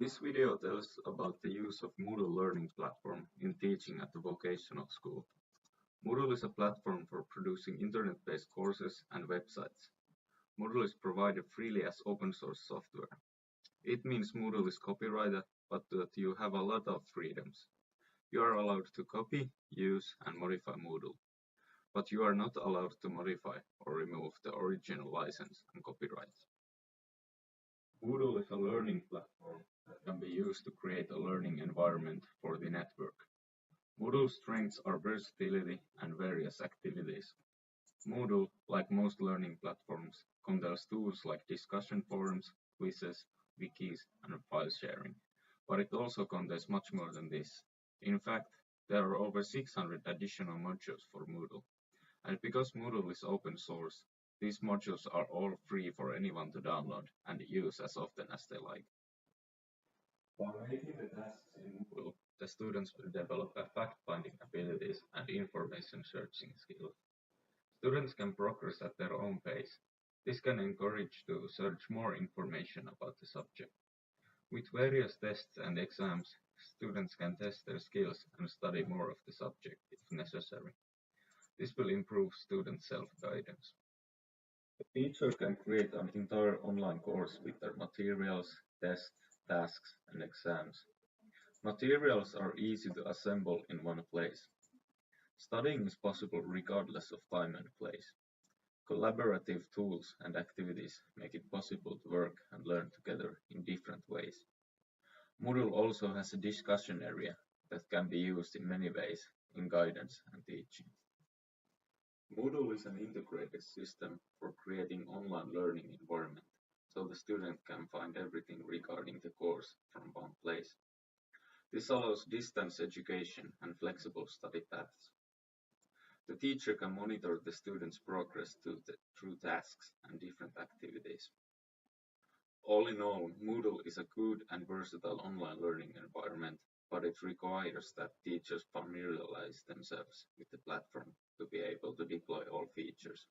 This video tells about the use of Moodle learning platform in teaching at the vocational school. Moodle is a platform for producing internet-based courses and websites. Moodle is provided freely as open source software. It means Moodle is copyrighted, but that you have a lot of freedoms. You are allowed to copy, use, and modify Moodle, but you are not allowed to modify or remove the original license and copyrights. Moodle is a learning platform that can be used to create a learning environment for the network. Moodle's strengths are versatility and various activities. Moodle, like most learning platforms, contains tools like discussion forums, quizzes, wikis, and file sharing. But it also contains much more than this. In fact, there are over 600 additional modules for Moodle. And because Moodle is open source, these modules are all free for anyone to download and use as often as they like. By making the tasks in Moodle, the students will develop fact-finding abilities and information searching skills. Students can progress at their own pace. This can encourage to search more information about the subject. With various tests and exams, students can test their skills and study more of the subject if necessary. This will improve student self-guidance. The teacher can create an entire online course with their materials, tests, tasks, and exams. Materials are easy to assemble in one place. Studying is possible regardless of time and place. Collaborative tools and activities make it possible to work and learn together in different ways. Moodle also has a discussion area that can be used in many ways in guidance and teaching. Moodle is an integrated system for creating online learning environment, so the student can find everything regarding the course from one place. This allows distance education and flexible study paths. The teacher can monitor the student's progress through tasks and different activities. All in all, Moodle is a good and versatile online learning environment, but it requires that teachers familiarize themselves with the platform to be able to deploy all features.